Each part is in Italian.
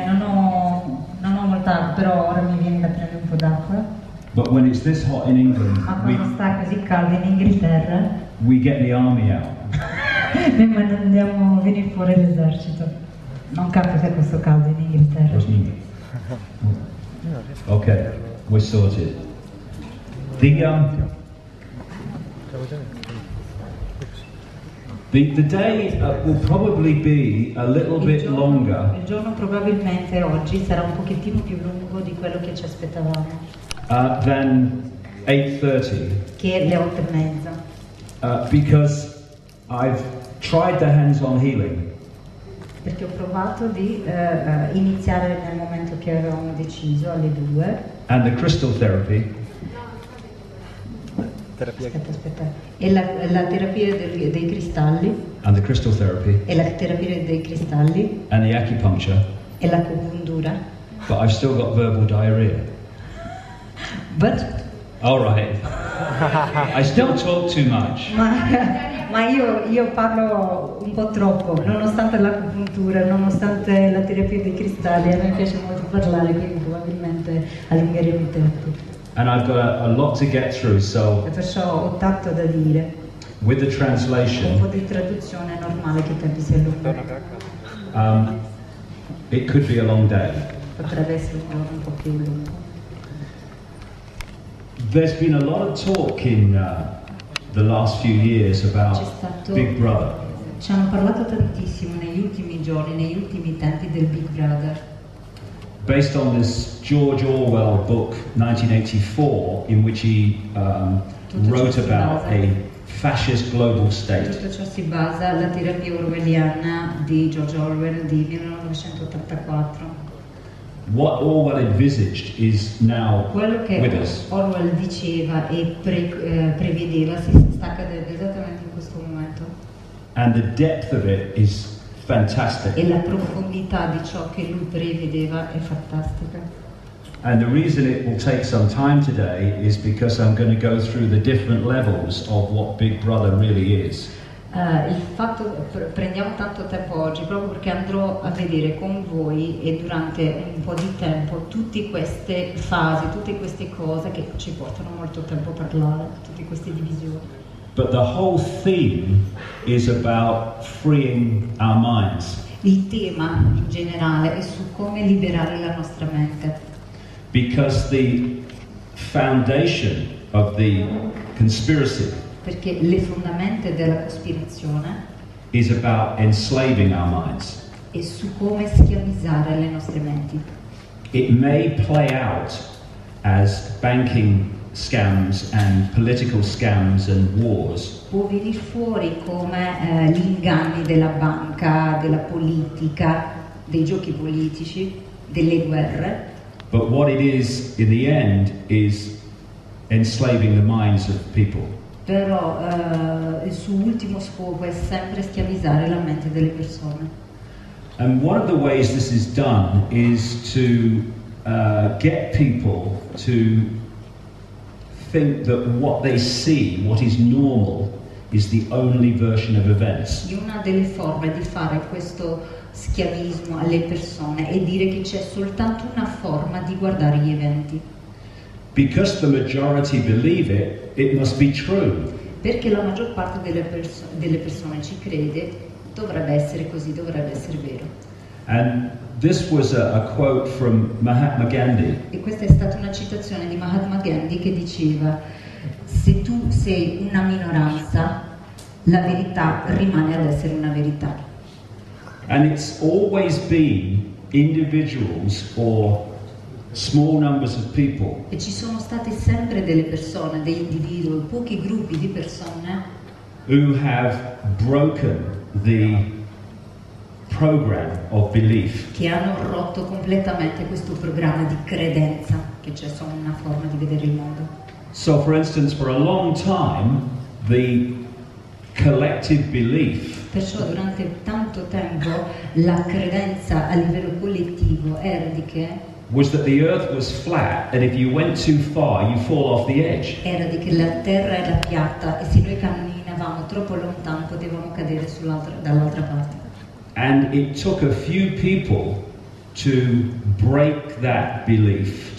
Non ho molta acqua, però ora mi viene da prendere un po' d'acqua. But when it's this hot in England, Ma quando sta così caldo in Inghilterra, we get the army out. noi mandiamo a venire fuori l'esercito. Non capita questo caldo in Inghilterra. Okay, we're sorted. The day will probably be a little bit longer. Il giorno probabilmente oggi sarà un pochettino più lungo di quello che ci aspettavamo. Than 8:30. Che le 8:30. Because I've tried the hands-on healing. Perché ho provato di iniziare nel momento che avevamo deciso alle 2. And the crystal therapy. Aspetta. E la terapia dei cristalli. And the crystal therapy. E la terapia dei cristalli. And the acupuncture. E l'acupuntura. But I've still got verbal diarrhea. But? All right. I still talk too much. Ma io parlo un po' troppo, nonostante l'acupuntura, nonostante la terapia dei cristalli, a me piace molto parlare, quindi probabilmente allungheremo il tempo. And I've got a lot to get through, so E perciò ho tanto da dire. with the Un po' translation, di traduzione è normale che i tempi si allungano. it could be a long day. Potrebbe essere un giorno un po' più lungo. There's been a lot of talk in the last few years about C'è stato- Big Brother. Ci hanno parlato tantissimo negli ultimi giorni, negli ultimi tempi del Big Brother, Based on this George Orwell book, 1984, in which he wrote about a fascist global state. tutto ciò si basa alla terapia orwelliana di George Orwell di 1984. What Orwell envisaged is now Quello che with us. Orwell diceva e prevedeva si sta accadendo esattamente in questo momento. And the depth of it is fantastic. E la profondità di ciò che lui prevedeva è fantastica. And the reason it will take some time today is because I'm going to go through the different levels of what Big Brother really is. Il fatto prendiamo tanto tempo oggi proprio perché andrò a vedere con voi e durante un po' di tempo tutte queste fasi, tutte queste cose che ci portano molto tempo a parlare, tutte queste divisioni. But the whole theme is about freeing our minds. Il tema in generale è su come liberare la nostra mente, Because the foundation of the conspiracy perché le fondamenta della cospirazione is about enslaving our minds. è su come schiavizzare le nostre menti. It may play out as banking scams and political scams and wars, Può venire fuori come gli inganni della banca, della politica, dei giochi politici, delle guerre, but what it is in the end is enslaving the minds of people. però il suo ultimo scopo è sempre schiavizzare la mente delle persone. And one of the ways this is done is to get people to think that what they see, what is normal, is the only version of events. Una delle forme di fare questo schiavismo alle persone è dire che c'è soltanto una forma di guardare gli eventi. Because the majority believe it, it must be true. Perché la maggior parte delle persone ci crede, dovrebbe essere così, dovrebbe essere vero. And this was a quote from Mahatma Gandhi. E questa è stata una citazione di Mahatma Gandhi che diceva: se tu sei una minoranza, la verità rimane ad essere una verità. And it's always been individuals or small numbers of people E ci sono state sempre delle persone, degli individui, pochi gruppi di persone who have broken the program of belief. che hanno rotto completamente questo programma di credenza, che c'è solo una forma di vedere il mondo. So, for instance, for a long time, the collective belief Perciò durante tanto tempo la credenza a livello collettivo era di che was that the earth was flat, and if you went too far, you fall off the edge. era di che la terra era piatta e se noi camminavamo troppo lontano potevamo cadere dall'altra parte. And it took a few people to break that belief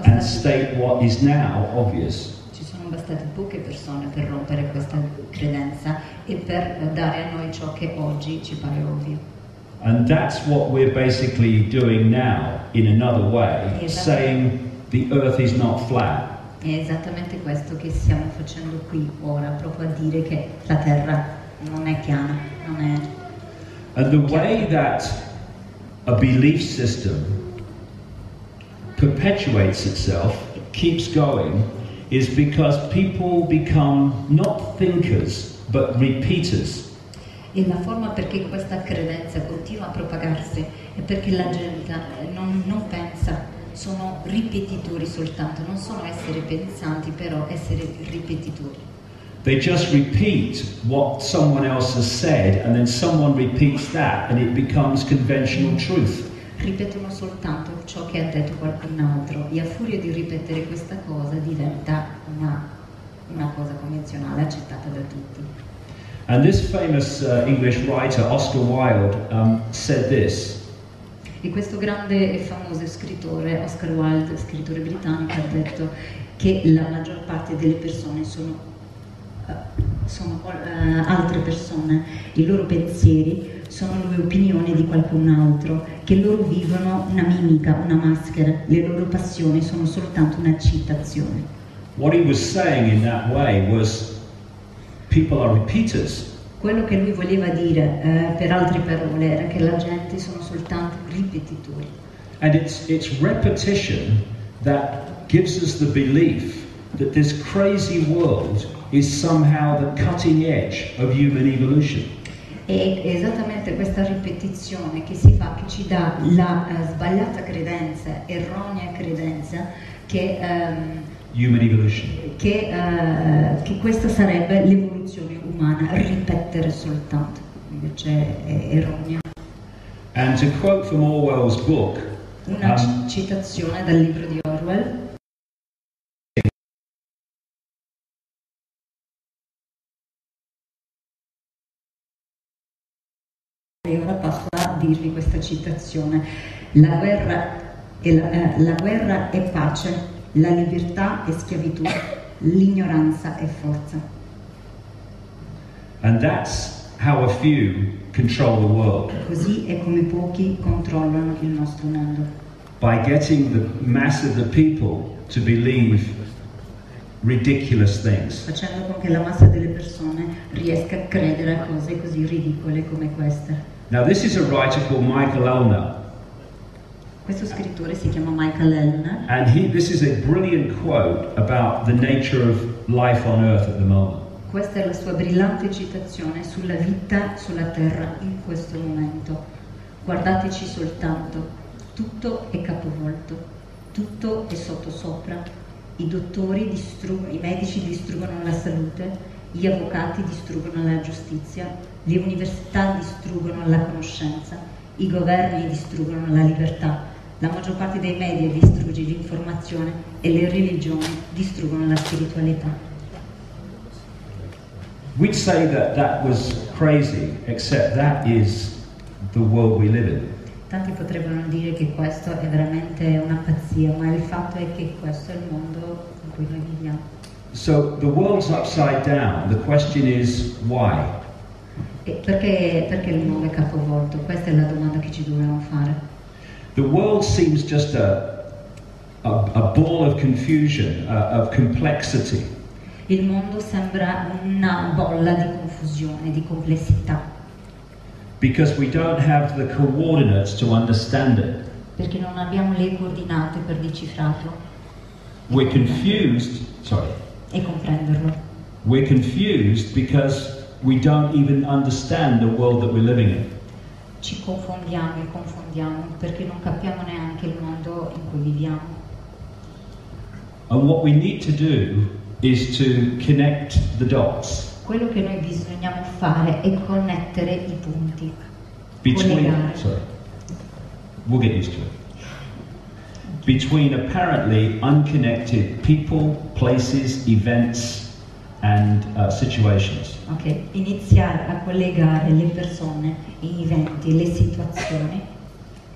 and state what is now obvious. Ci sono bastate poche persone per rompere questa credenza e per dare a noi ciò che oggi ci pare ovvio. And that's what we're basically doing now in another way, saying the earth is not flat. È esattamente questo che stiamo facendo qui ora, proprio a dire che la terra non è piana, non è. And the way that a belief system perpetuates itself, keeps going, is because people become not thinkers but repeaters. E la forma perché questa credenza continua a propagarsi è perché la gente non pensa, sono ripetitori soltanto, non sono essere pensanti, però essere ripetitori. They just repeat what someone else has said and then someone repeats that and it becomes conventional truth. Ripetono soltanto ciò che ha detto qualcun altro e a furia di ripetere questa cosa diventa una cosa convenzionale accettata da tutti. And this famous English writer, Oscar Wilde, said this. E questo grande e famoso scrittore, Oscar Wilde, scrittore britannico, ha detto che la maggior parte delle persone sono altre persone, i loro pensieri sono le opinioni di qualcun altro, che loro vivono una mimica, una maschera, le loro passioni sono soltanto una citazione. What he was saying in that way was people are repeaters. Quello che lui voleva dire per altre parole era che la gente sono soltanto ripetitori. And it's repetition that gives us the belief that this crazy world is somehow the cutting edge of human evolution. È esattamente questa ripetizione che si fa, che ci dà la sbagliata credenza, erronea credenza che human evolution. Che questa sarebbe l'evoluzione umana, ripetere soltanto, invece è erronea. And to quote from Orwell's book, una citazione dal libro di Orwell. E ora passo a dirvi questa citazione. La guerra è pace, la libertà è schiavitù, l'ignoranza è forza. And that's how a few control the world. Così è come pochi controllano il nostro mondo. By getting the mass of the people to believe ridiculous things. Facendo con che la massa delle persone riesca a credere a cose così ridicole come queste. Now this is a writer called Michael Ellner. Questo scrittore si chiama Michael Ellner. And this is a brilliant quote about the nature of life on earth at the moment. Questa è la sua brillante citazione sulla vita sulla terra in questo momento. Guardateci soltanto, tutto è capovolto, tutto è sottosopra. I dottori distruggono, i medici distruggono la salute, gli avvocati distruggono la giustizia, le università distruggono la conoscenza, i governi distruggono la libertà, la maggior parte dei media distrugge l'informazione e le religioni distruggono la spiritualità. We'd say that was crazy, except that is the world we live in. Tanti potrebbero dire che questo è veramente una pazzia, ma il fatto è che questo è il mondo in cui noi viviamo. So the world's upside down. The question is why? E perché il mondo è capovolto? Questa è la domanda che ci dobbiamo fare. The world seems just a ball of confusion, of complexity. Il mondo sembra una bolla di confusione, di complessità. Because we don't have the coordinates to understand it. Perché non abbiamo le coordinate per decifrarlo. We're confused, E comprenderlo. We're confused because we don't even understand the world that we're living in. Ci confondiamo e confondiamo perché non capiamo neanche il mondo in cui viviamo. And what we need to do is to connect the dots. Quello che noi bisogniamo fare è connettere i punti. We'll get used to it. Between apparently unconnected people, places, events and situations. Ok, iniziare a collegare le persone, gli eventi, le situazioni.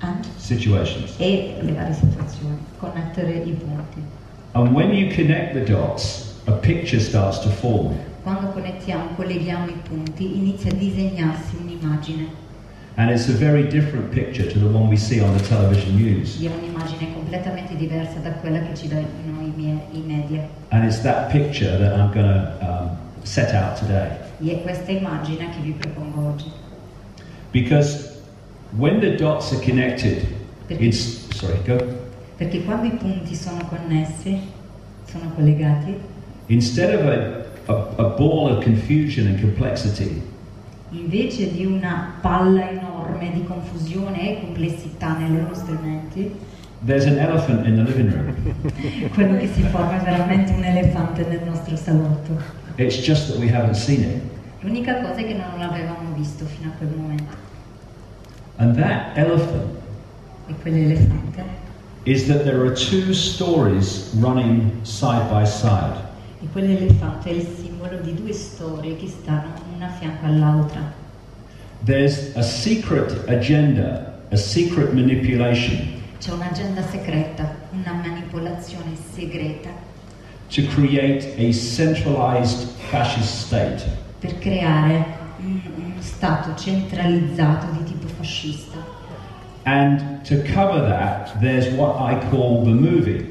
and situations. e le varie situazioni, connettere i punti. And when you connect the dots, a picture starts to form. Quando colleghiamo i punti, inizia a disegnarsi un'immagine. And it's a very different picture to the one we see on the television news. È un'immagine completamente diversa da quella che ci danno i media. And it's that picture that I'm going to set out today. E è questa immagine che vi propongo oggi. Because when the dots are connected, Perché quando i punti sono connessi, sono collegati, instead of a ball of confusion and complexity, invece di una palla enorme di confusione e complessità nelle nostre menti, there's an elephant in the living room. quello che si forma è veramente un elefante nel nostro salotto. It's just that we haven't seen it. L'unica cosa è che non l'avevamo visto fino a quel momento. And that elephant E quell'elefante is that there are two stories running side by side. E quell'elefante è il simbolo di due storie che stanno una a fianco all'altra. There's a secret agenda, a secret manipulation C'è un'agenda segreta, una manipolazione segreta to create a centralized fascist state. per creare uno stato centralizzato di tipo fascista. And to cover that, there's what I call the movie.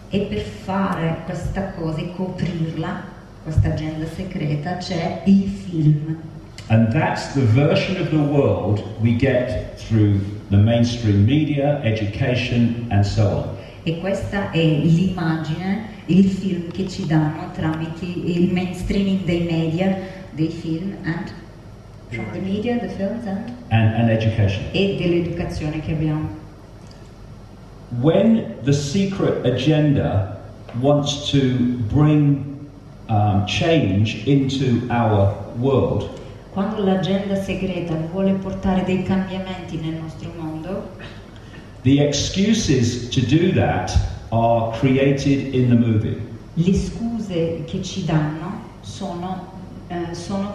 E per fare questa cosa e coprirla, questa agenda segreta, c'è il film. And that's the version of the world we get through the mainstream media, education, and so on. E questa è l'immagine, il film che ci danno tramite il mainstreaming dei media, dei film, and from the media, the films, And education. e dell'educazione che abbiamo. When the secret agenda wants to bring change into our world, Quando l'agenda segreta vuole portare dei cambiamenti nel nostro mondo, the excuses to do that are created in the movie. le scuse che ci danno sono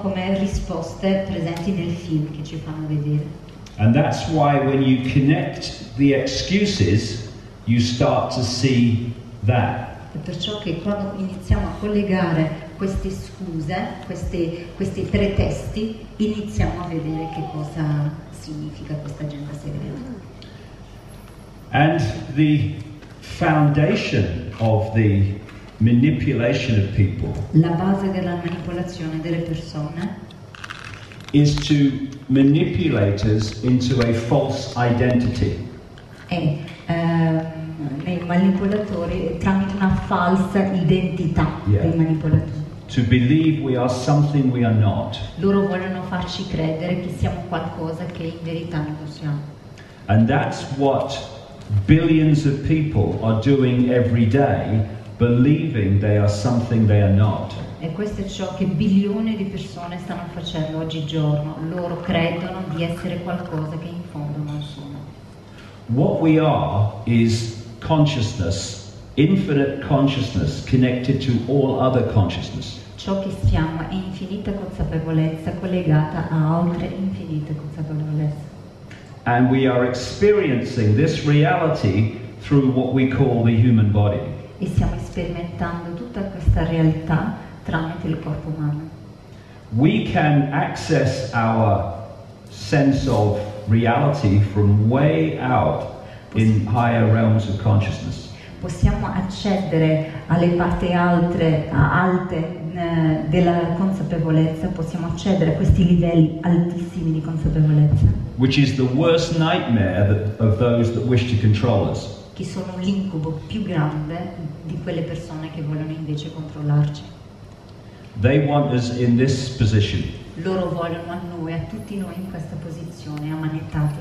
come risposte presenti nel film che ci fanno vedere. And that's why when you connect the excuses, you start to see that. È perciò che quando iniziamo a collegare queste scuse, questi pretesti, iniziamo a vedere che cosa significa questa agenda segreta. And the foundation of the manipulation of people La base della manipolazione delle persone is to manipulate us into a false identity. è nei manipolatori tramite una falsa identità dei manipolatori. To believe we are something we are not. Loro vogliono farci credere che siamo qualcosa che in verità non siamo. And that's what billions of people are doing every day, believing they are something they are not. E questo è ciò che bilioni di persone stanno facendo oggigiorno. Loro credono di essere qualcosa che in fondo non sono. What we are is consciousness, infinite consciousness connected to all other consciousness. Ciò che siamo è infinita consapevolezza collegata a altre infinite consapevolezze. And we are experiencing this reality through what we call the human body. E stiamo sperimentando tutta questa realtà tramite il corpo umano. We can access our sense of reality from way out in higher realms of consciousness. Possiamo accedere alle parti alte della consapevolezza, possiamo accedere a questi livelli altissimi di consapevolezza, Which is the worst nightmare of those that wish to control us. che sono l'incubo più grande di quelle persone che vogliono invece controllarci. They want us in this position, Loro vogliono a noi, a tutti noi in questa posizione, ammanettati,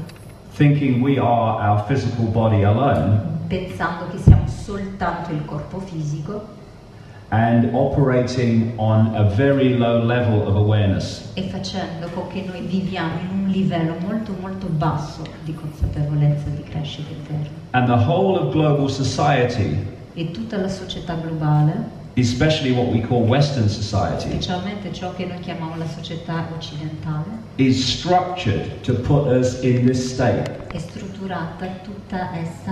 thinking we are our physical body alone, pensando che siamo soltanto il corpo fisico and operating on a very low level of awareness. e facendo con che noi viviamo in un livello molto molto basso di consapevolezza, di crescita interna. And the whole of global society E tutta la società globale especially what we call Western society, specialmente ciò che noi chiamiamo la società occidentale, is structured to put us in this state. è strutturata tutta essa